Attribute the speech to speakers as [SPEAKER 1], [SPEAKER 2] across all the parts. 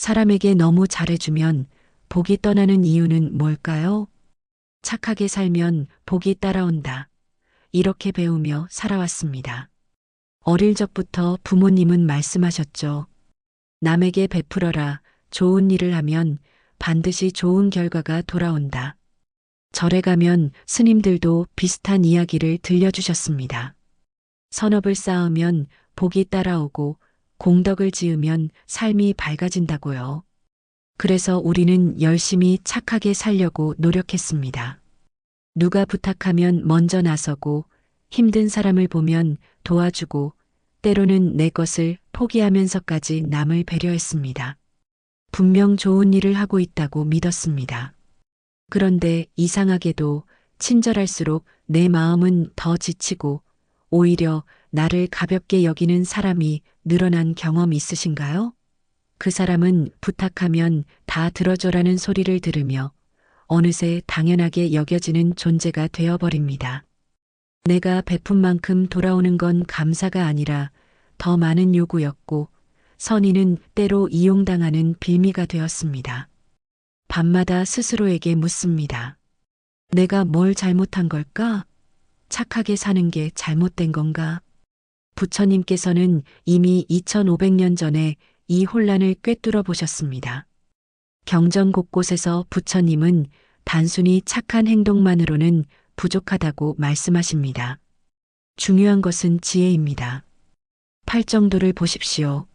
[SPEAKER 1] 사람에게 너무 잘해주면 복이 떠나는 이유는 뭘까요? 착하게 살면 복이 따라온다. 이렇게 배우며 살아왔습니다. 어릴 적부터 부모님은 말씀하셨죠. 남에게 베풀어라. 좋은 일을 하면 반드시 좋은 결과가 돌아온다. 절에 가면 스님들도 비슷한 이야기를 들려주셨습니다. 선업을 쌓으면 복이 따라오고 공덕을 지으면 삶이 밝아진다고요. 그래서 우리는 열심히 착하게 살려고 노력했습니다. 누가 부탁하면 먼저 나서고 힘든 사람을 보면 도와주고 때로는 내 것을 포기하면서까지 남을 배려했습니다. 분명 좋은 일을 하고 있다고 믿었습니다. 그런데 이상하게도 친절할수록 내 마음은 더 지치고 오히려 나를 가볍게 여기는 사람이 늘어난 경험 있으신가요? 그 사람은 부탁하면 다 들어줘라는 소리를 들으며 어느새 당연하게 여겨지는 존재가 되어버립니다. 내가 베푼 만큼 돌아오는 건 감사가 아니라 더 많은 요구였고 선의는 때로 이용당하는 빌미가 되었습니다. 밤마다 스스로에게 묻습니다. 내가 뭘 잘못한 걸까? 착하게 사는 게 잘못된 건가? 부처님께서는 이미 2500년 전에 이 혼란을 꿰뚫어 보셨습니다. 경전 곳곳에서 부처님은 단순히 착한 행동만으로는 부족하다고 말씀하십니다. 중요한 것은 지혜입니다. 팔정도를 보십시오.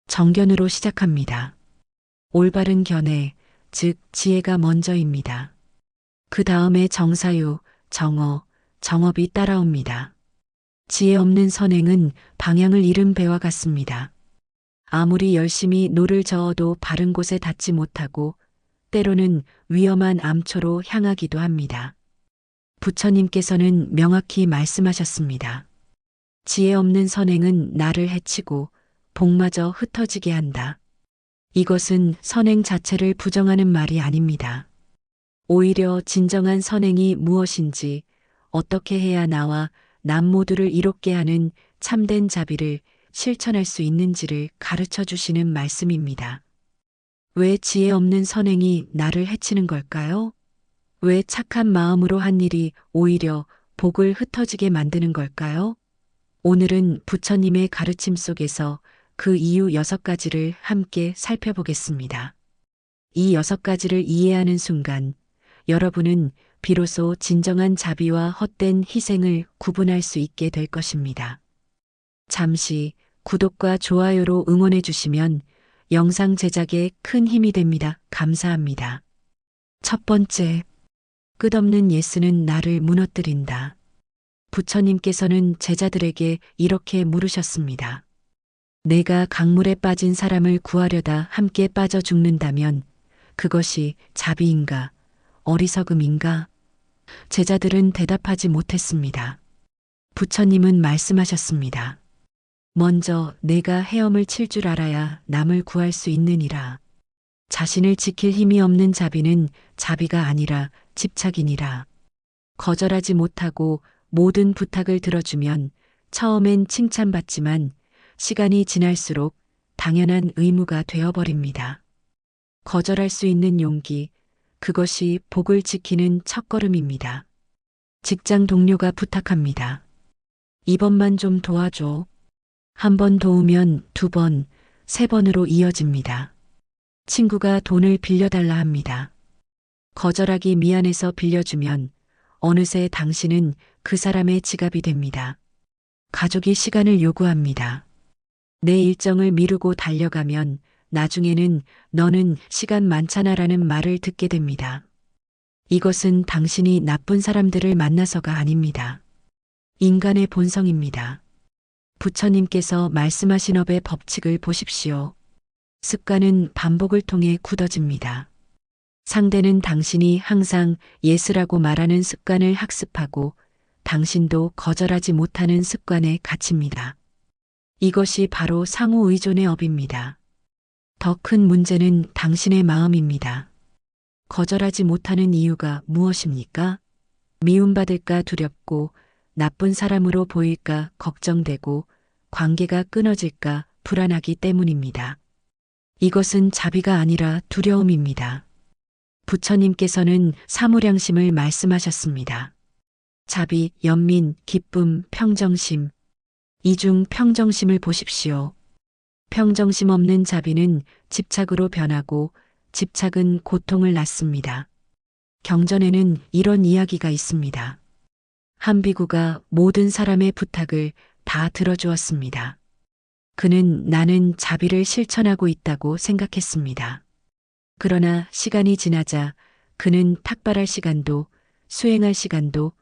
[SPEAKER 1] 정견으로 시작합니다. 올바른 견해, 즉 지혜가 먼저입니다. 그 다음에 정사유, 정어, 정업이 따라옵니다. 지혜 없는 선행은 방향을 잃은 배와 같습니다. 아무리 열심히 노를 저어도 바른 곳에 닿지 못하고 때로는 위험한 암초로 향하기도 합니다. 부처님께서는 명확히 말씀하셨습니다. 지혜 없는 선행은 나를 해치고 복마저 흩어지게 한다. 이것은 선행 자체를 부정하는 말이 아닙니다. 오히려 진정한 선행이 무엇인지, 어떻게 해야 나와 남 모두를 이롭게 하는 참된 자비를 실천할 수 있는지를 가르쳐 주시는 말씀입니다. 왜 지혜 없는 선행이 나를 해치는 걸까요? 왜 착한 마음으로 한 일이 오히려 복을 흩어지게 만드는 걸까요? 오늘은 부처님의 가르침 속에서 그 이유 6가지를 함께 살펴보겠습니다. 이 6가지를 이해하는 순간 여러분은 비로소 진정한 자비와 헛된 희생을 구분할 수 있게 될 것입니다. 잠시 구독과 좋아요로 응원해 주시면 영상 제작에 큰 힘이 됩니다. 감사합니다. 첫 번째, 끝없는 예스는 나를 무너뜨린다. 부처님께서는 제자들에게 이렇게 물으셨습니다. 내가 강물에 빠진 사람을 구하려다 함께 빠져 죽는다면 그것이 자비인가, 어리석음인가? 제자들은 대답하지 못했습니다. 부처님은 말씀하셨습니다. 먼저 내가 헤엄을 칠 줄 알아야 남을 구할 수 있느니라. 자신을 지킬 힘이 없는 자비는 자비가 아니라 집착이니라. 거절하지 못하고 모든 부탁을 들어주면 처음엔 칭찬받지만 시간이 지날수록 당연한 의무가 되어버립니다. 거절할 수 있는 용기, 그것이 복을 지키는 첫걸음입니다. 직장 동료가 부탁합니다. 이번만 좀 도와줘. 한 번 도우면 2번, 3번으로 이어집니다. 친구가 돈을 빌려달라 합니다. 거절하기 미안해서 빌려주면 어느새 당신은 그 사람의 지갑이 됩니다. 가족이 시간을 요구합니다. 내 일정을 미루고 달려가면 나중에는 너는 시간 많잖아라는 말을 듣게 됩니다. 이것은 당신이 나쁜 사람들을 만나서가 아닙니다. 인간의 본성입니다. 부처님께서 말씀하신 업의 법칙을 보십시오. 습관은 반복을 통해 굳어집니다. 상대는 당신이 항상 예스라고 말하는 습관을 학습하고 당신도 거절하지 못하는 습관에 갇힙니다. 이것이 바로 상호 의존의 업입니다. 더 큰 문제는 당신의 마음입니다. 거절하지 못하는 이유가 무엇입니까? 미움받을까 두렵고 나쁜 사람으로 보일까 걱정되고 관계가 끊어질까 불안하기 때문입니다. 이것은 자비가 아니라 두려움입니다. 부처님께서는 사무량심을 말씀하셨습니다. 자비, 연민, 기쁨, 평정심. 이 중 평정심을 보십시오. 평정심 없는 자비는 집착으로 변하고 집착은 고통을 낳습니다. 경전에는 이런 이야기가 있습니다. 한 비구가 모든 사람의 부탁을 다 들어주었습니다. 그는 나는 자비를 실천하고 있다고 생각했습니다. 그러나 시간이 지나자 그는 탁발할 시간도 수행할 시간도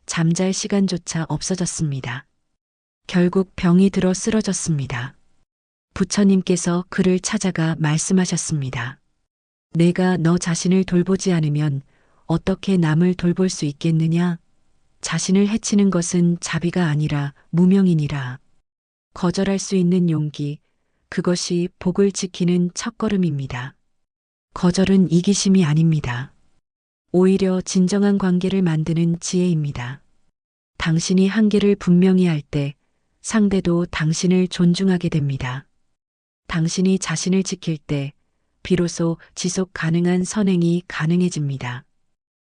[SPEAKER 1] 잠잘 시간조차 없어졌습니다. 결국 병이 들어 쓰러졌습니다. 부처님께서 그를 찾아가 말씀하셨습니다. 내가 너 자신을 돌보지 않으면 어떻게 남을 돌볼 수 있겠느냐? 자신을 해치는 것은 자비가 아니라 무명이니라. 거절할 수 있는 용기, 그것이 복을 지키는 첫걸음입니다. 거절은 이기심이 아닙니다. 오히려 진정한 관계를 만드는 지혜입니다. 당신이 한계를 분명히 할 때 상대도 당신을 존중하게 됩니다. 당신이 자신을 지킬 때 비로소 지속 가능한 선행이 가능해집니다.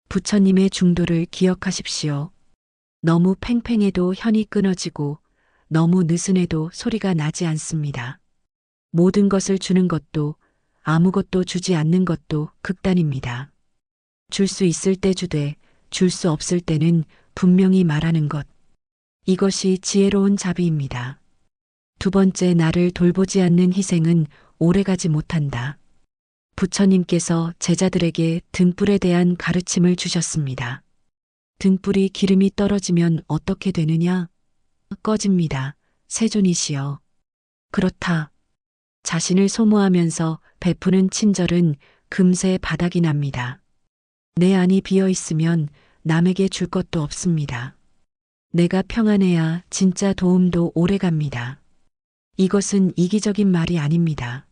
[SPEAKER 1] 부처님의 중도를 기억하십시오. 너무 팽팽해도 현이 끊어지고 너무 느슨해도 소리가 나지 않습니다. 모든 것을 주는 것도 아무것도 주지 않는 것도 극단입니다. 줄 수 있을 때 주되 줄 수 없을 때는 분명히 말하는 것. 이것이 지혜로운 자비입니다. 두 번째, 나를 돌보지 않는 희생은 오래가지 못한다. 부처님께서 제자들에게 등불에 대한 가르침을 주셨습니다. 등불이 기름이 떨어지면 어떻게 되느냐? 꺼집니다. 세존이시여. 그렇다. 자신을 소모하면서 베푸는 친절은 금세 바닥이 납니다. 내 안이 비어 있으면 남에게 줄 것도 없습니다. 내가 평안해야 진짜 도움도 오래갑니다. 이것은 이기적인 말이 아닙니다.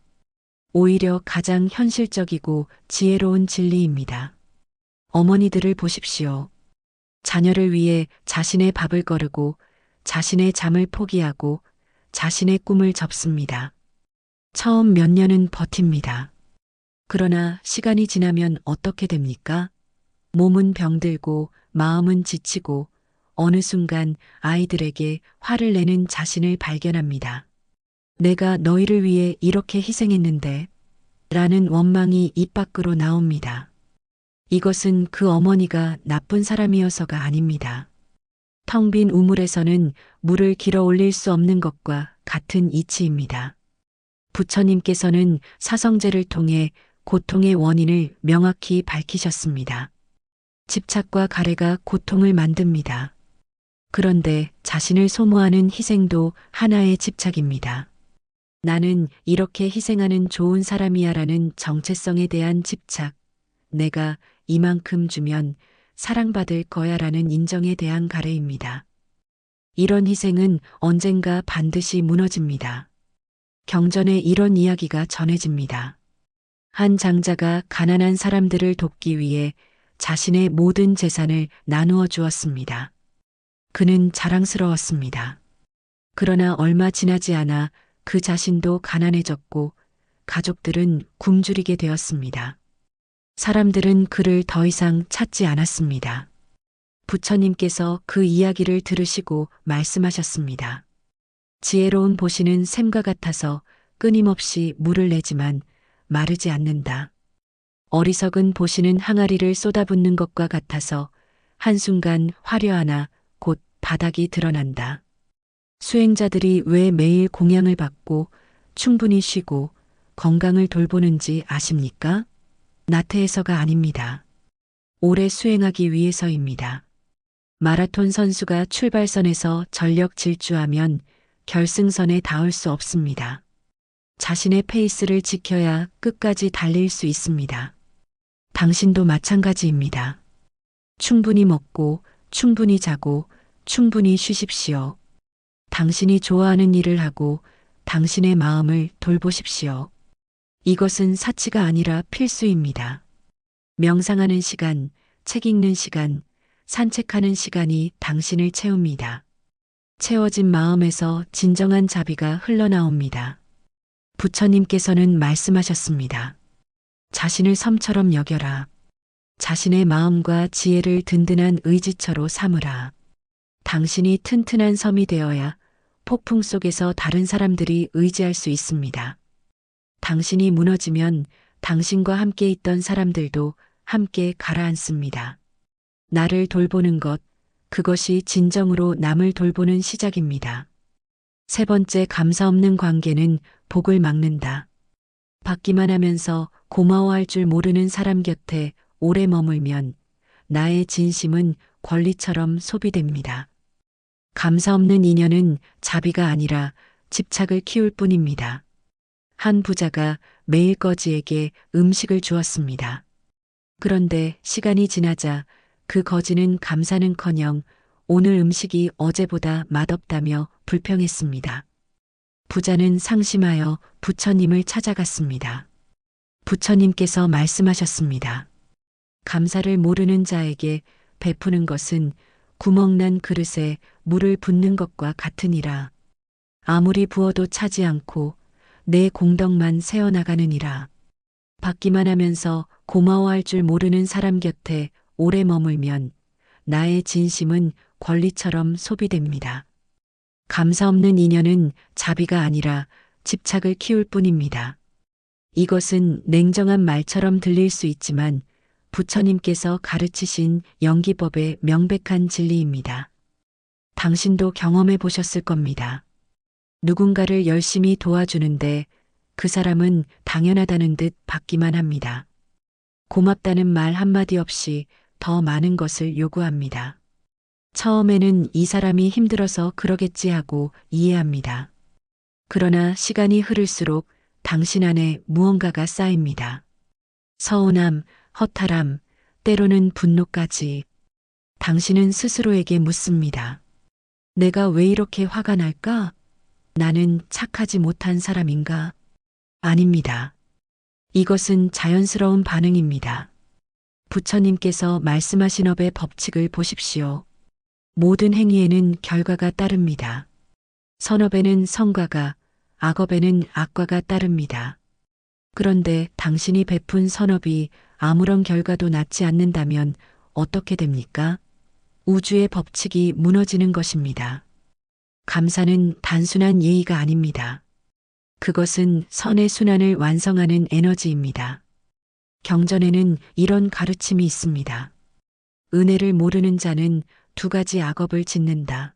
[SPEAKER 1] 오히려 가장 현실적이고 지혜로운 진리입니다. 어머니들을 보십시오. 자녀를 위해 자신의 밥을 거르고 자신의 잠을 포기하고 자신의 꿈을 접습니다. 처음 몇 년은 버팁니다. 그러나 시간이 지나면 어떻게 됩니까? 몸은 병들고 마음은 지치고 어느 순간 아이들에게 화를 내는 자신을 발견합니다. 내가 너희를 위해 이렇게 희생했는데 라는 원망이 입 밖으로 나옵니다. 이것은 그 어머니가 나쁜 사람이어서가 아닙니다. 텅 빈 우물에서는 물을 길어 올릴 수 없는 것과 같은 이치입니다. 부처님께서는 사성제를 통해 고통의 원인을 명확히 밝히셨습니다. 집착과 가래가 고통을 만듭니다. 그런데 자신을 소모하는 희생도 하나의 집착입니다. 나는 이렇게 희생하는 좋은 사람이야라는 정체성에 대한 집착, 내가 이만큼 주면 사랑받을 거야라는 인정에 대한 가래입니다. 이런 희생은 언젠가 반드시 무너집니다. 경전에 이런 이야기가 전해집니다. 한 장자가 가난한 사람들을 돕기 위해 자신의 모든 재산을 나누어 주었습니다. 그는 자랑스러웠습니다. 그러나 얼마 지나지 않아 그 자신도 가난해졌고 가족들은 굶주리게 되었습니다. 사람들은 그를 더 이상 찾지 않았습니다. 부처님께서 그 이야기를 들으시고 말씀하셨습니다. 지혜로운 보시는 샘과 같아서 끊임없이 물을 내지만 마르지 않는다. 어리석은 보시는 항아리를 쏟아붓는 것과 같아서 한순간 화려하나 곧 바닥이 드러난다. 수행자들이 왜 매일 공양을 받고 충분히 쉬고 건강을 돌보는지 아십니까? 나태해서가 아닙니다. 오래 수행하기 위해서입니다. 마라톤 선수가 출발선에서 전력 질주하면 결승선에 닿을 수 없습니다. 자신의 페이스를 지켜야 끝까지 달릴 수 있습니다. 당신도 마찬가지입니다. 충분히 먹고 충분히 자고 충분히 쉬십시오. 당신이 좋아하는 일을 하고 당신의 마음을 돌보십시오. 이것은 사치가 아니라 필수입니다. 명상하는 시간, 책 읽는 시간, 산책하는 시간이 당신을 채웁니다. 채워진 마음에서 진정한 자비가 흘러나옵니다. 부처님께서는 말씀하셨습니다. 자신을 섬처럼 여겨라. 자신의 마음과 지혜를 든든한 의지처로 삼으라. 당신이 튼튼한 섬이 되어야 폭풍 속에서 다른 사람들이 의지할 수 있습니다. 당신이 무너지면 당신과 함께 있던 사람들도 함께 가라앉습니다. 나를 돌보는 것, 그것이 진정으로 남을 돌보는 시작입니다. 세 번째, 감사 없는 관계는 복을 막는다. 받기만 하면서 고마워할 줄 모르는 사람 곁에 오래 머물면 나의 진심은 권리처럼 소비됩니다. 감사 없는 인연은 자비가 아니라 집착을 키울 뿐입니다. 한 부자가 매일 거지에게 음식을 주었습니다. 그런데 시간이 지나자 그 거지는 감사는커녕 오늘 음식이 어제보다 맛없다며 불평했습니다. 부자는 상심하여 부처님을 찾아갔습니다. 부처님께서 말씀하셨습니다. 감사를 모르는 자에게 베푸는 것은 구멍난 그릇에 물을 붓는 것과 같으니라. 아무리 부어도 차지 않고 내 공덕만 새어나가느니라. 받기만 하면서 고마워할 줄 모르는 사람 곁에 오래 머물면 나의 진심은 권리처럼 소비됩니다. 감사 없는 인연은 자비가 아니라 집착을 키울 뿐입니다. 이것은 냉정한 말처럼 들릴 수 있지만 부처님께서 가르치신 연기법의 명백한 진리입니다. 당신도 경험해 보셨을 겁니다. 누군가를 열심히 도와주는데 그 사람은 당연하다는 듯 받기만 합니다. 고맙다는 말 한마디 없이 더 많은 것을 요구합니다. 처음에는 이 사람이 힘들어서 그러겠지 하고 이해합니다. 그러나 시간이 흐를수록 당신 안에 무언가가 쌓입니다. 서운함, 허탈함, 때로는 분노까지. 당신은 스스로에게 묻습니다. 내가 왜 이렇게 화가 날까? 나는 착하지 못한 사람인가? 아닙니다. 이것은 자연스러운 반응입니다. 부처님께서 말씀하신 업의 법칙을 보십시오. 모든 행위에는 결과가 따릅니다. 선업에는 성과가, 악업에는 악과가 따릅니다. 그런데 당신이 베푼 선업이 아무런 결과도 낳지 않는다면 어떻게 됩니까? 우주의 법칙이 무너지는 것입니다. 감사는 단순한 예의가 아닙니다. 그것은 선의 순환을 완성하는 에너지입니다. 경전에는 이런 가르침이 있습니다. 은혜를 모르는 자는 두 가지 악업을 짓는다.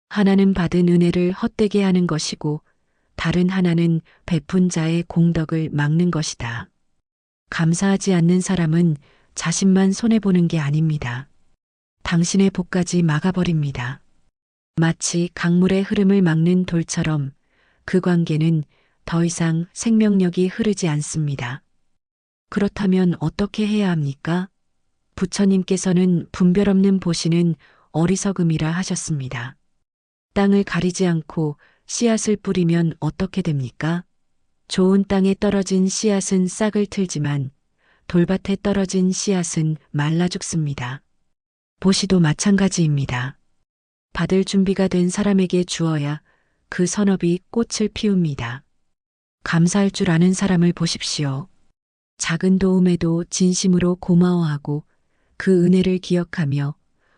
[SPEAKER 1] 하나는 받은 은혜를 헛되게 하는 것이고 다른 하나는 베푼 자의 공덕을 막는 것이다. 감사하지 않는 사람은 자신만 손해보는 게 아닙니다. 당신의 복까지 막아버립니다. 마치 강물의 흐름을 막는 돌처럼 그 관계는 더 이상 생명력이 흐르지 않습니다. 그렇다면 어떻게 해야 합니까? 부처님께서는 분별 없는 보시는 어리석음이라 하셨습니다. 땅을 가리지 않고 씨앗을 뿌리면 어떻게 됩니까? 좋은 땅에 떨어진 씨앗은 싹을 틀지만 돌밭에 떨어진 씨앗은 말라 죽습니다. 보시도 마찬가지입니다. 받을 준비가 된 사람에게 주어야 그 선업이 꽃을 피웁니다. 감사할 줄 아는 사람을 보십시오. 작은 도움에도 진심으로 고마워하고 그 은혜를 기억하며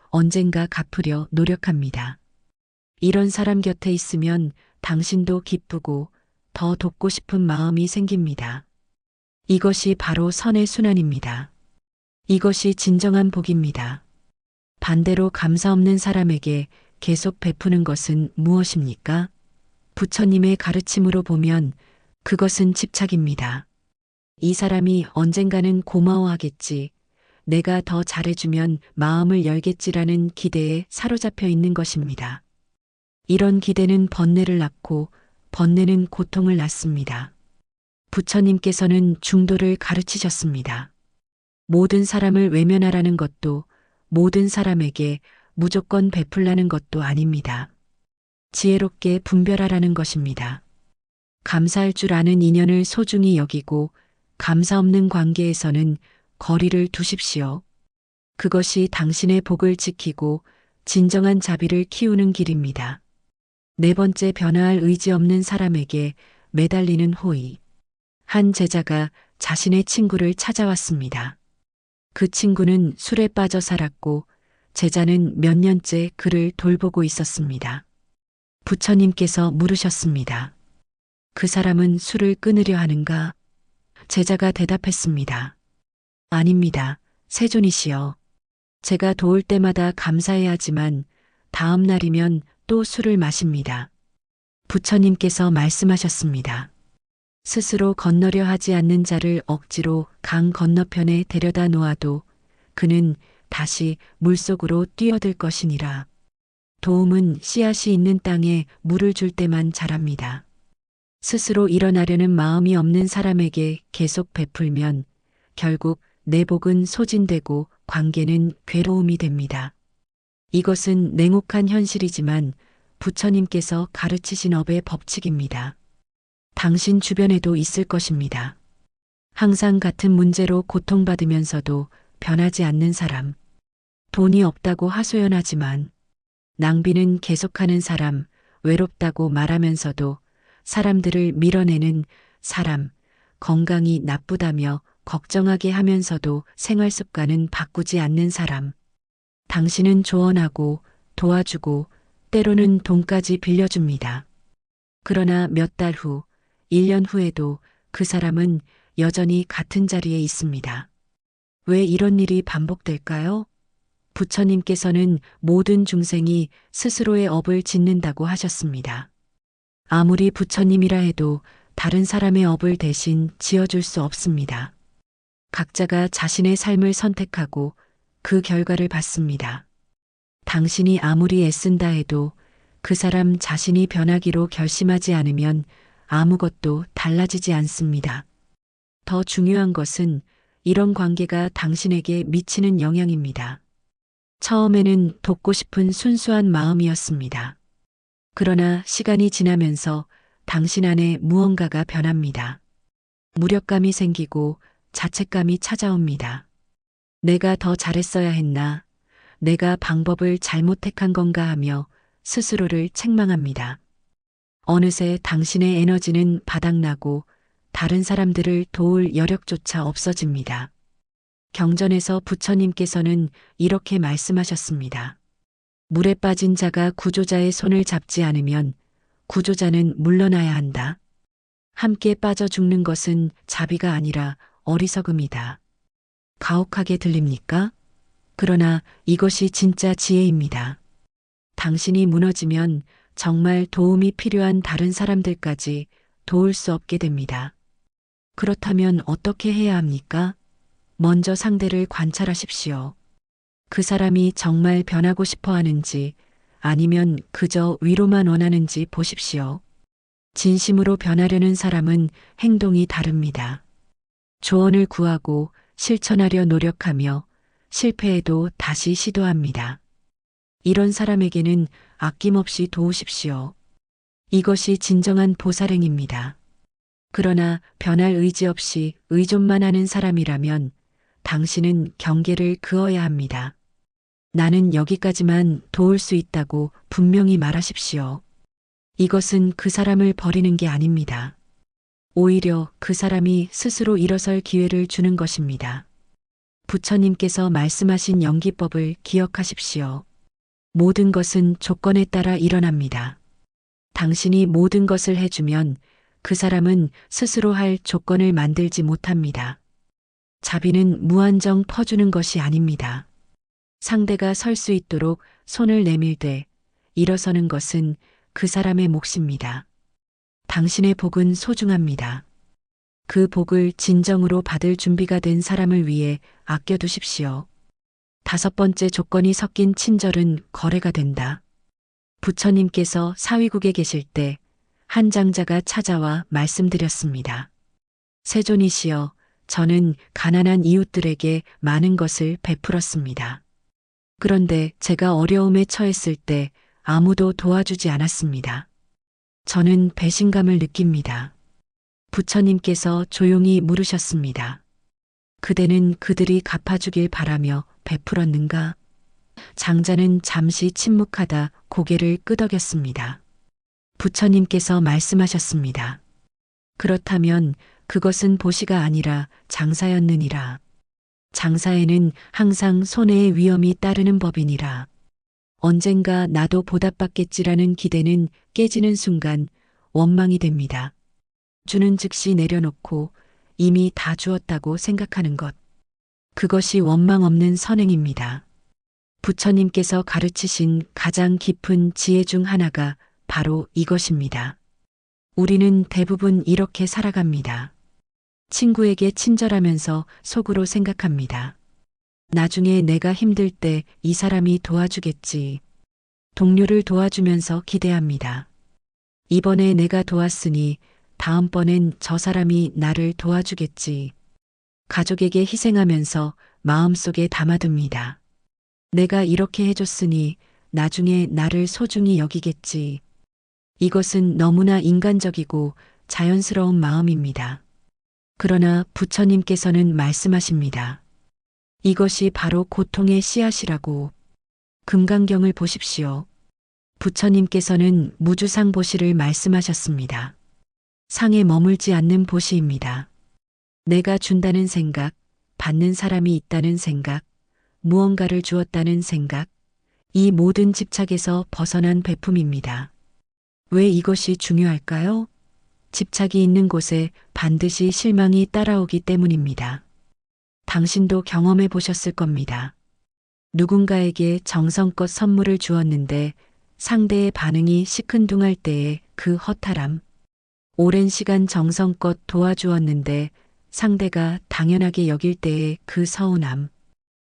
[SPEAKER 1] 언젠가 갚으려 노력합니다. 이런 사람 곁에 있으면 당신도 기쁘고 더 돕고 싶은 마음이 생깁니다. 이것이 바로 선의 순환입니다. 이것이 진정한 복입니다. 반대로 감사 없는 사람에게 계속 베푸는 것은 무엇입니까? 부처님의 가르침으로 보면 그것은 집착입니다. 이 사람이 언젠가는 고마워하겠지, 내가 더 잘해주면 마음을 열겠지라는 기대에 사로잡혀 있는 것입니다. 이런 기대는 번뇌를 낳고 번뇌는 고통을 낳습니다. 부처님께서는 중도를 가르치셨습니다. 모든 사람을 외면하라는 것도 모든 사람에게 무조건 베풀라는 것도 아닙니다. 지혜롭게 분별하라는 것입니다. 감사할 줄 아는 인연을 소중히 여기고 감사 없는 관계에서는 거리를 두십시오. 그것이 당신의 복을 지키고 진정한 자비를 키우는 길입니다. 네 번째, 변화할 의지 없는 사람에게 매달리는 호의. 한 제자가 자신의 친구를 찾아왔습니다. 그 친구는 술에 빠져 살았고 제자는 몇 년째 그를 돌보고 있었습니다. 부처님께서 물으셨습니다. 그 사람은 술을 끊으려 하는가? 제자가 대답했습니다. 아닙니다. 세존이시여. 제가 도울 때마다 감사해야 하지만 다음 날이면 또 술을 마십니다. 부처님께서 말씀하셨습니다. 스스로 건너려 하지 않는 자를 억지로 강 건너편에 데려다 놓아도 그는 다시 물속으로 뛰어들 것이니라. 도움은 씨앗이 있는 땅에 물을 줄 때만 자랍니다. 스스로 일어나려는 마음이 없는 사람에게 계속 베풀면 결국 내복은 소진되고 관계는 괴로움이 됩니다. 이것은 냉혹한 현실이지만 부처님께서 가르치신 업의 법칙입니다. 당신 주변에도 있을 것입니다. 항상 같은 문제로 고통받으면서도 변하지 않는 사람. 돈이 없다고 하소연하지만 낭비는 계속하는 사람, 외롭다고 말하면서도 사람들을 밀어내는 사람, 건강이 나쁘다며 걱정하게 하면서도 생활 습관은 바꾸지 않는 사람. 당신은 조언하고 도와주고 때로는 돈까지 빌려줍니다. 그러나 몇 달 후, 1년 후에도 그 사람은 여전히 같은 자리에 있습니다. 왜 이런 일이 반복될까요? 부처님께서는 모든 중생이 스스로의 업을 짓는다고 하셨습니다. 아무리 부처님이라 해도 다른 사람의 업을 대신 지어줄 수 없습니다. 각자가 자신의 삶을 선택하고 그 결과를 받습니다. 당신이 아무리 애쓴다 해도 그 사람 자신이 변하기로 결심하지 않으면 아무것도 달라지지 않습니다. 더 중요한 것은 이런 관계가 당신에게 미치는 영향입니다. 처음에는 돕고 싶은 순수한 마음이었습니다. 그러나 시간이 지나면서 당신 안에 무언가가 변합니다. 무력감이 생기고 자책감이 찾아옵니다. 내가 더 잘했어야 했나? 내가 방법을 잘못 택한 건가 하며 스스로를 책망합니다. 어느새 당신의 에너지는 바닥나고 다른 사람들을 도울 여력조차 없어집니다. 경전에서 부처님께서는 이렇게 말씀하셨습니다. 물에 빠진 자가 구조자의 손을 잡지 않으면 구조자는 물러나야 한다. 함께 빠져 죽는 것은 자비가 아니라 어리석음이다. 가혹하게 들립니까? 그러나 이것이 진짜 지혜입니다. 당신이 무너지면 정말 도움이 필요한 다른 사람들까지 도울 수 없게 됩니다. 그렇다면 어떻게 해야 합니까? 먼저 상대를 관찰하십시오. 그 사람이 정말 변하고 싶어 하는지 아니면 그저 위로만 원하는지 보십시오. 진심으로 변하려는 사람은 행동이 다릅니다. 조언을 구하고 실천하려 노력하며 실패해도 다시 시도합니다. 이런 사람에게는 아낌없이 도우십시오. 이것이 진정한 보살행입니다. 그러나 변할 의지 없이 의존만 하는 사람이라면 당신은 경계를 그어야 합니다. 나는 여기까지만 도울 수 있다고 분명히 말하십시오. 이것은 그 사람을 버리는 게 아닙니다. 오히려 그 사람이 스스로 일어설 기회를 주는 것입니다. 부처님께서 말씀하신 연기법을 기억하십시오. 모든 것은 조건에 따라 일어납니다. 당신이 모든 것을 해주면 그 사람은 스스로 할 조건을 만들지 못합니다. 자비는 무한정 퍼주는 것이 아닙니다. 상대가 설 수 있도록 손을 내밀되 일어서는 것은 그 사람의 몫입니다. 당신의 복은 소중합니다. 그 복을 진정으로 받을 준비가 된 사람을 위해 아껴두십시오. 5번째 조건이 섞인 친절은 거래가 된다. 부처님께서 사위국에 계실 때 한 장자가 찾아와 말씀드렸습니다. 세존이시여, 저는 가난한 이웃들에게 많은 것을 베풀었습니다. 그런데 제가 어려움에 처했을 때 아무도 도와주지 않았습니다. 저는 배신감을 느낍니다. 부처님께서 조용히 물으셨습니다. 그대는 그들이 갚아주길 바라며 베풀었는가? 장자는 잠시 침묵하다 고개를 끄덕였습니다. 부처님께서 말씀하셨습니다. 그렇다면 그것은 보시가 아니라 장사였느니라. 장사에는 항상 손해의 위험이 따르는 법이니라. 언젠가 나도 보답받겠지라는 기대는 깨지는 순간 원망이 됩니다. 주는 즉시 내려놓고 이미 다 주었다고 생각하는 것. 그것이 원망 없는 선행입니다. 부처님께서 가르치신 가장 깊은 지혜 중 하나가 바로 이것입니다. 우리는 대부분 이렇게 살아갑니다. 친구에게 친절하면서 속으로 생각합니다. 나중에 내가 힘들 때 이 사람이 도와주겠지. 동료를 도와주면서 기대합니다. 이번에 내가 도왔으니 다음번엔 저 사람이 나를 도와주겠지. 가족에게 희생하면서 마음속에 담아둡니다. 내가 이렇게 해줬으니 나중에 나를 소중히 여기겠지. 이것은 너무나 인간적이고 자연스러운 마음입니다. 그러나 부처님께서는 말씀하십니다. 이것이 바로 고통의 씨앗이라고. 금강경을 보십시오. 부처님께서는 무주상보시를 말씀하셨습니다. 상에 머물지 않는 보시입니다. 내가 준다는 생각, 받는 사람이 있다는 생각, 무언가를 주었다는 생각, 이 모든 집착에서 벗어난 베품입니다. 왜 이것이 중요할까요? 집착이 있는 곳에 반드시 실망이 따라오기 때문입니다. 당신도 경험해 보셨을 겁니다. 누군가에게 정성껏 선물을 주었는데 상대의 반응이 시큰둥할 때의 그 허탈함, 오랜 시간 정성껏 도와주었는데 상대가 당연하게 여길 때의 그 서운함,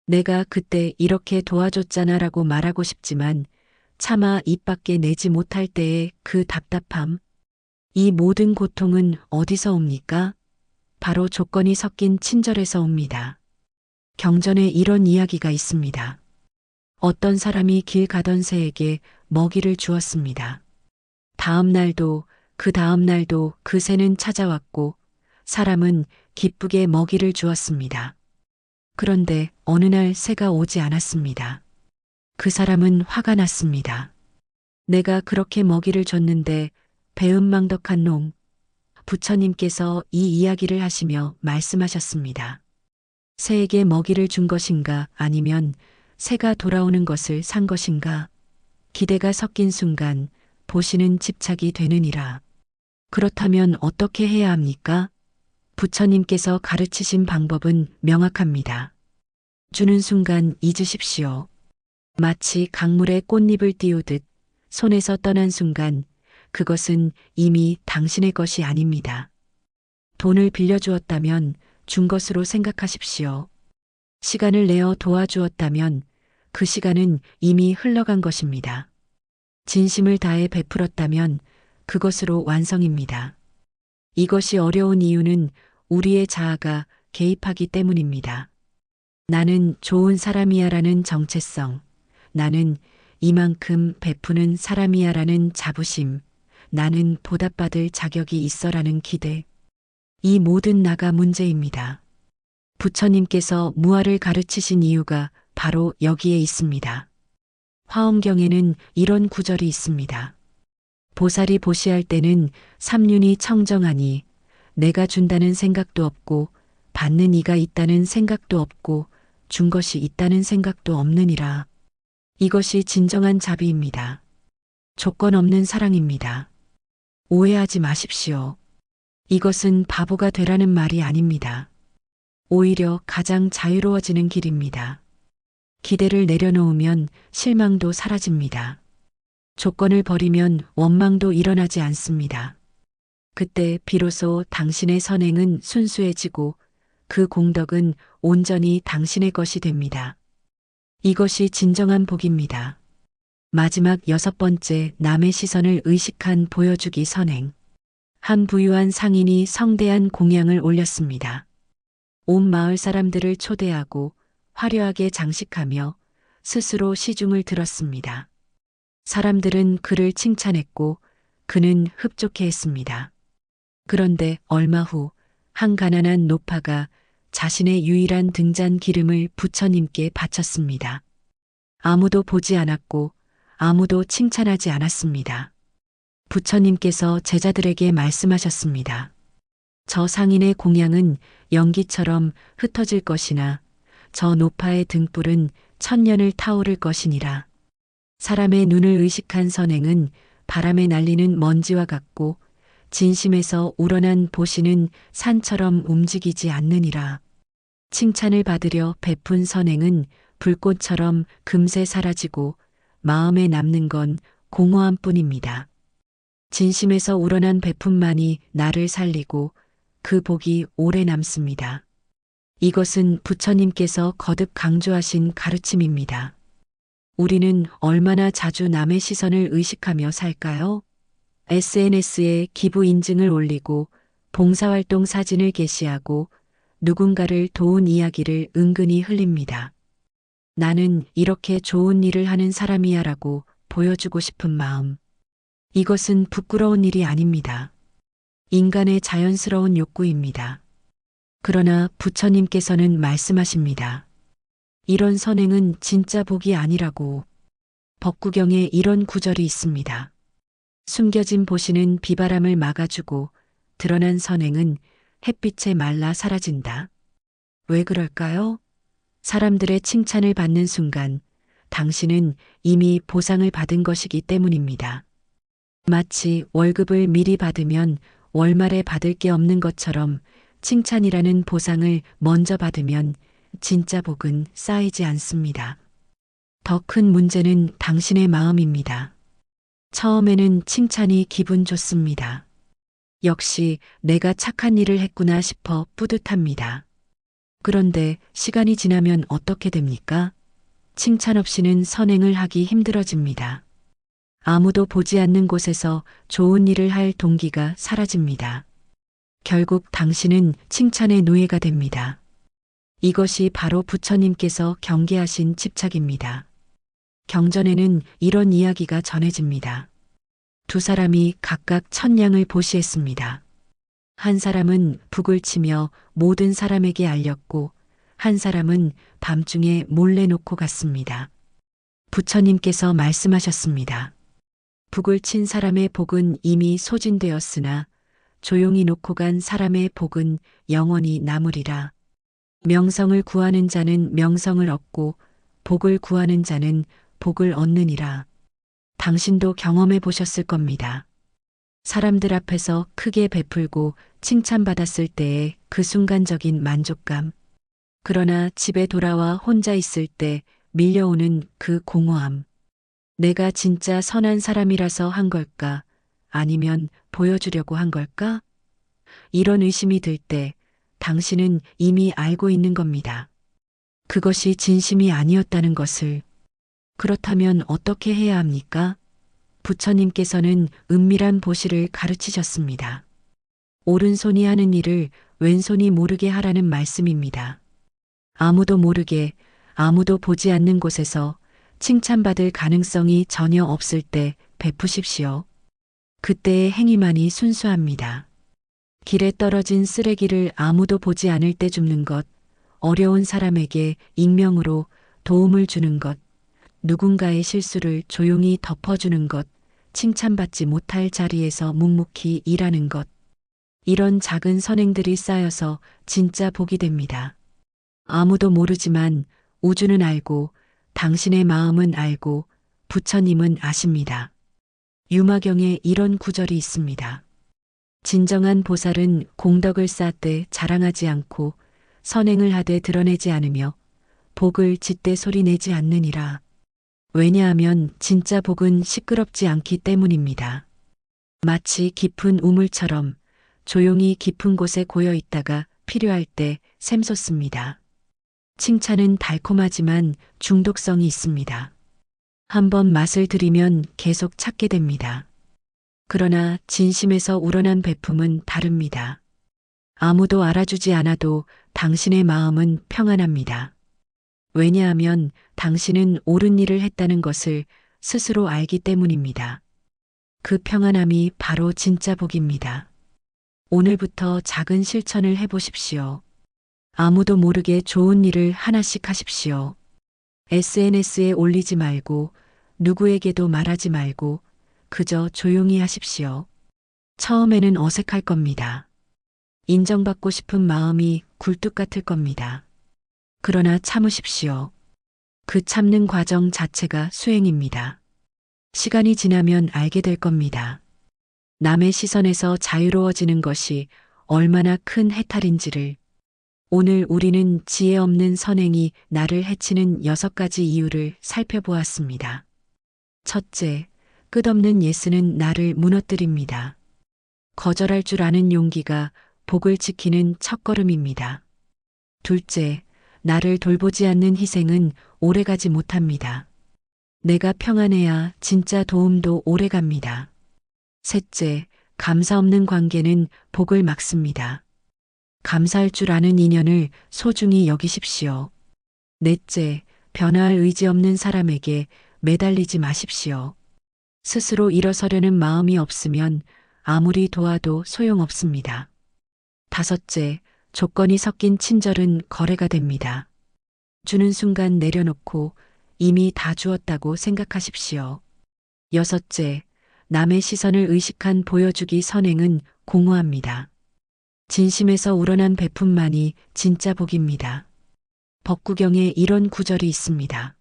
[SPEAKER 1] 내가 그때 이렇게 도와줬잖아 라고 말하고 싶지만 차마 입 밖에 내지 못할 때의 그 답답함, 이 모든 고통은 어디서 옵니까? 바로 조건이 섞인 친절에서 옵니다. 경전에 이런 이야기가 있습니다. 어떤 사람이 길 가던 새에게 먹이를 주었습니다. 다음 날도 그 다음 날도 그 새는 찾아왔고 사람은 기쁘게 먹이를 주었습니다. 그런데 어느 날 새가 오지 않았습니다. 그 사람은 화가 났습니다. 내가 그렇게 먹이를 줬는데 배은망덕한 놈. 부처님께서 이 이야기를 하시며 말씀하셨습니다. 새에게 먹이를 준 것인가 아니면 새가 돌아오는 것을 산 것인가? 기대가 섞인 순간 보시는 집착이 되느니라. 그렇다면 어떻게 해야 합니까? 부처님께서 가르치신 방법은 명확합니다. 주는 순간 잊으십시오. 마치 강물에 꽃잎을 띄우듯 손에서 떠난 순간 그것은 이미 당신의 것이 아닙니다. 돈을 빌려주었다면 준 것으로 생각하십시오. 시간을 내어 도와주었다면 그 시간은 이미 흘러간 것입니다. 진심을 다해 베풀었다면 그것으로 완성입니다. 이것이 어려운 이유는 우리의 자아가 개입하기 때문입니다. 나는 좋은 사람이야라는 정체성, 나는 이만큼 베푸는 사람이야라는 자부심, 나는 보답받을 자격이 있어라는 기대. 이 모든 나가 문제입니다. 부처님께서 무아를 가르치신 이유가 바로 여기에 있습니다. 화엄경에는 이런 구절이 있습니다. 보살이 보시할 때는 삼륜이 청정하니 내가 준다는 생각도 없고 받는 이가 있다는 생각도 없고 준 것이 있다는 생각도 없느니라. 이것이 진정한 자비입니다. 조건 없는 사랑입니다. 오해하지 마십시오. 이것은 바보가 되라는 말이 아닙니다. 오히려 가장 자유로워지는 길입니다. 기대를 내려놓으면 실망도 사라집니다. 조건을 버리면 원망도 일어나지 않습니다. 그때 비로소 당신의 선행은 순수해지고 그 공덕은 온전히 당신의 것이 됩니다. 이것이 진정한 복입니다. 마지막 6번째, 남의 시선을 의식한 보여주기 선행. 한 부유한 상인이 성대한 공양을 올렸습니다. 온 마을 사람들을 초대하고 화려하게 장식하며 스스로 시중을 들었습니다. 사람들은 그를 칭찬했고 그는 흡족해했습니다. 그런데 얼마 후 한 가난한 노파가 자신의 유일한 등잔 기름을 부처님께 바쳤습니다. 아무도 보지 않았고 아무도 칭찬하지 않았습니다. 부처님께서 제자들에게 말씀하셨습니다. 저 상인의 공양은 연기처럼 흩어질 것이나 저 노파의 등불은 천년을 타오를 것이니라. 사람의 눈을 의식한 선행은 바람에 날리는 먼지와 같고 진심에서 우러난 보시는 산처럼 움직이지 않느니라. 칭찬을 받으려 베푼 선행은 불꽃처럼 금세 사라지고 마음에 남는 건 공허함 뿐입니다. 진심에서 우러난 베품만이 나를 살리고 그 복이 오래 남습니다. 이것은 부처님께서 거듭 강조하신 가르침입니다. 우리는 얼마나 자주 남의 시선을 의식하며 살까요? SNS에 기부 인증을 올리고 봉사활동 사진을 게시하고 누군가를 도운 이야기를 은근히 흘립니다. 나는 이렇게 좋은 일을 하는 사람이야 라고 보여주고 싶은 마음. 이것은 부끄러운 일이 아닙니다. 인간의 자연스러운 욕구입니다. 그러나 부처님께서는 말씀하십니다. 이런 선행은 진짜 복이 아니라고. 법구경에 이런 구절이 있습니다. 숨겨진 보시는 비바람을 막아주고 드러난 선행은 햇빛에 말라 사라진다. 왜 그럴까요? 사람들의 칭찬을 받는 순간 당신은 이미 보상을 받은 것이기 때문입니다. 마치 월급을 미리 받으면 월말에 받을 게 없는 것처럼 칭찬이라는 보상을 먼저 받으면 진짜 복은 쌓이지 않습니다. 더 큰 문제는 당신의 마음입니다. 처음에는 칭찬이 기분 좋습니다. 역시 내가 착한 일을 했구나 싶어 뿌듯합니다. 그런데 시간이 지나면 어떻게 됩니까? 칭찬 없이는 선행을 하기 힘들어집니다. 아무도 보지 않는 곳에서 좋은 일을 할 동기가 사라집니다. 결국 당신은 칭찬의 노예가 됩니다. 이것이 바로 부처님께서 경계하신 집착입니다. 경전에는 이런 이야기가 전해집니다. 두 사람이 각각 천냥을 보시했습니다. 한 사람은 북을 치며 모든 사람에게 알렸고 한 사람은 밤중에 몰래 놓고 갔습니다. 부처님께서 말씀하셨습니다. 북을 친 사람의 복은 이미 소진되었으나 조용히 놓고 간 사람의 복은 영원히 남으리라. 명성을 구하는 자는 명성을 얻고 복을 구하는 자는 복을 얻느니라. 당신도 경험해 보셨을 겁니다. 사람들 앞에서 크게 베풀고 칭찬받았을 때의 그 순간적인 만족감. 그러나 집에 돌아와 혼자 있을 때 밀려오는 그 공허함. 내가 진짜 선한 사람이라서 한 걸까? 아니면 보여주려고 한 걸까? 이런 의심이 들 때 당신은 이미 알고 있는 겁니다. 그것이 진심이 아니었다는 것을. 그렇다면 어떻게 해야 합니까? 부처님께서는 은밀한 보시를 가르치셨습니다. 오른손이 하는 일을 왼손이 모르게 하라는 말씀입니다. 아무도 모르게, 아무도 보지 않는 곳에서 칭찬받을 가능성이 전혀 없을 때 베푸십시오. 그때의 행위만이 순수합니다. 길에 떨어진 쓰레기를 아무도 보지 않을 때 줍는 것, 어려운 사람에게 익명으로 도움을 주는 것, 누군가의 실수를 조용히 덮어주는 것, 칭찬받지 못할 자리에서 묵묵히 일하는 것. 이런 작은 선행들이 쌓여서 진짜 복이 됩니다. 아무도 모르지만 우주는 알고 당신의 마음은 알고 부처님은 아십니다. 유마경에 이런 구절이 있습니다. 진정한 보살은 공덕을 쌓되 자랑하지 않고 선행을 하되 드러내지 않으며 복을 짓되 소리내지 않느니라. 왜냐하면 진짜 복은 시끄럽지 않기 때문입니다. 마치 깊은 우물처럼 조용히 깊은 곳에 고여 있다가 필요할 때 샘솟습니다. 칭찬은 달콤하지만 중독성이 있습니다. 한번 맛을 들이면 계속 찾게 됩니다. 그러나 진심에서 우러난 베품은 다릅니다. 아무도 알아주지 않아도 당신의 마음은 평안합니다. 왜냐하면 당신은 옳은 일을 했다는 것을 스스로 알기 때문입니다. 그 평안함이 바로 진짜 복입니다. 오늘부터 작은 실천을 해보십시오. 아무도 모르게 좋은 일을 하나씩 하십시오. SNS에 올리지 말고 누구에게도 말하지 말고 그저 조용히 하십시오. 처음에는 어색할 겁니다. 인정받고 싶은 마음이 굴뚝 같을 겁니다. 그러나 참으십시오. 그 참는 과정 자체가 수행입니다. 시간이 지나면 알게 될 겁니다. 남의 시선에서 자유로워지는 것이 얼마나 큰 해탈인지를. 오늘 우리는 지혜 없는 선행이 나를 해치는 6가지 이유를 살펴보았습니다. 첫째, 끝없는 예스는 나를 무너뜨립니다. 거절할 줄 아는 용기가 복을 지키는 첫걸음입니다. 둘째, 나를 돌보지 않는 희생은 오래가지 못합니다. 내가 평안해야 진짜 도움도 오래갑니다. 셋째, 감사 없는 관계는 복을 막습니다. 감사할 줄 아는 인연을 소중히 여기십시오. 넷째, 변화할 의지 없는 사람에게 매달리지 마십시오. 스스로 일어서려는 마음이 없으면 아무리 도와도 소용없습니다. 다섯째, 조건이 섞인 친절은 거래가 됩니다. 주는 순간 내려놓고 이미 다 주었다고 생각하십시오. 여섯째, 남의 시선을 의식한 보여주기 선행은 공허합니다. 진심에서 우러난 베품만이 진짜 복입니다. 법구경에 이런 구절이 있습니다.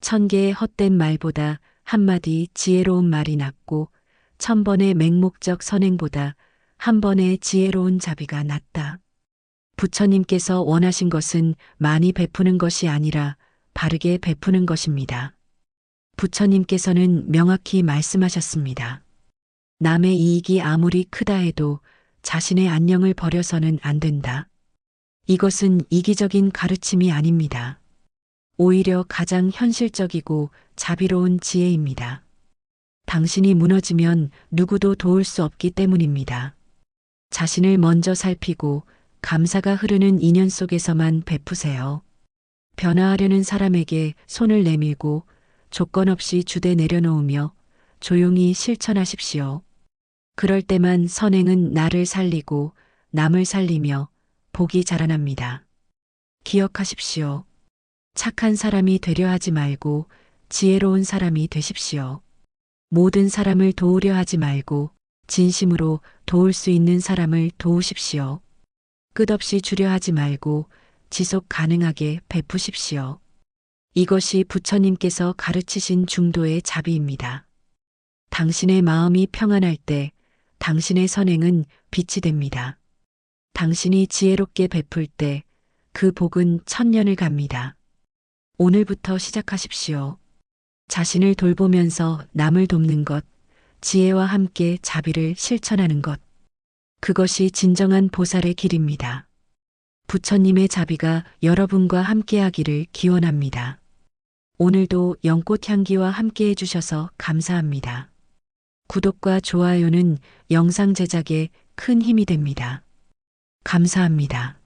[SPEAKER 1] 1000개의 헛된 말보다 한마디 지혜로운 말이 낫고 1000번의 맹목적 선행보다 한 번의 지혜로운 자비가 낫다. 부처님께서 원하신 것은 많이 베푸는 것이 아니라 바르게 베푸는 것입니다. 부처님께서는 명확히 말씀하셨습니다. 남의 이익이 아무리 크다 해도 자신의 안녕을 버려서는 안 된다. 이것은 이기적인 가르침이 아닙니다. 오히려 가장 현실적이고 자비로운 지혜입니다. 당신이 무너지면 누구도 도울 수 없기 때문입니다. 자신을 먼저 살피고 감사가 흐르는 인연 속에서만 베푸세요. 변화하려는 사람에게 손을 내밀고 조건 없이 주대 내려놓으며 조용히 실천하십시오. 그럴 때만 선행은 나를 살리고 남을 살리며 복이 자라납니다. 기억하십시오. 착한 사람이 되려 하지 말고 지혜로운 사람이 되십시오. 모든 사람을 도우려 하지 말고 진심으로 도울 수 있는 사람을 도우십시오. 끝없이 주려 하지 말고 지속 가능하게 베푸십시오. 이것이 부처님께서 가르치신 중도의 자비입니다. 당신의 마음이 평안할 때 당신의 선행은 빛이 됩니다. 당신이 지혜롭게 베풀 때 그 복은 천년을 갑니다. 오늘부터 시작하십시오. 자신을 돌보면서 남을 돕는 것, 지혜와 함께 자비를 실천하는 것. 그것이 진정한 보살의 길입니다. 부처님의 자비가 여러분과 함께하기를 기원합니다. 오늘도 연꽃 향기와 함께 해주셔서 감사합니다. 구독과 좋아요는 영상 제작에 큰 힘이 됩니다. 감사합니다.